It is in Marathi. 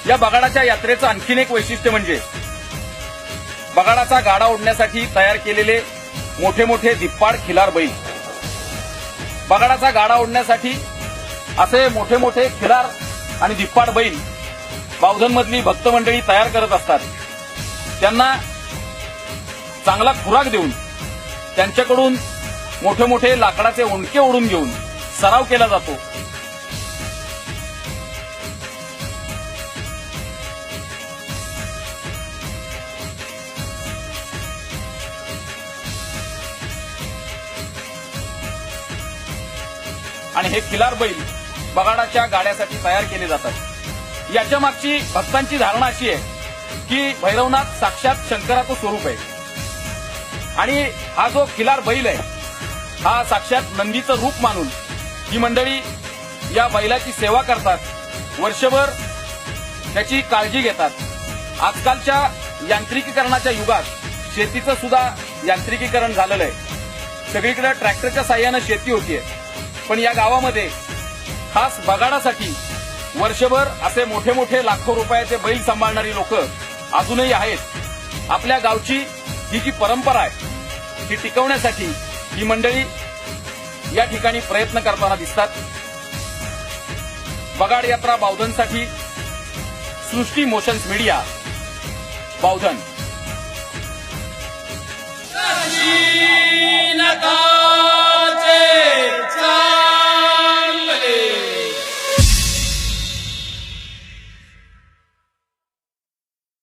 या बगाडाच्या यात्रेचं आणखीन एक वैशिष्ट्य म्हणजे बगाडाचा गाडा ओढण्यासाठी तयार केलेले मोठे मोठे धिप्पाड खिलार बैल। बगाडाचा गाडा ओढण्यासाठी असे मोठे मोठे खिलार आणि धिप्पाड बैल बावधनमधली भक्त मंडळी तयार करत असतात। त्यांना चांगला खुराक देऊन त्यांच्याकडून मोठे मोठे लाकडाचे ओंडके ओढून घेऊन सराव केला जातो। आणि हे खिलार बैल बगाडाच्या गाड्यासाठी तयार केले जातात। याच्या मागची भक्तांची धारणा अशी आहे की भैरवनाथ साक्षात शंकराचं स्वरूप आहे आणि हा जो खिलार बैल आहे हा साक्षात नंदीचं रूप मानून ही मंडळी या बैलाची सेवा करतात, वर्षभर त्याची काळजी घेतात। आजकालच्या यांत्रिकीकरणाच्या युगात शेतीचं सुद्धा यांत्रिकीकरण झालेलं आहे। सगळीकडे ट्रॅक्टरच्या साह्यानं शेती होतीये, पण या गावामध्ये खास बगाडासाठी वर्षभर असे मोठे मोठे लाखो रुपयाचे बैल सांभाळणारी लोक अजूनही आहेत। आपल्या गावची ही जी परंपरा आहे ती टिकवण्यासाठी ही मंडळी या ठिकाणी प्रयत्न करताना दिसतात। बगाड यात्रा बावधनसाठी सृष्टी मोशन्स मीडिया, बावधन।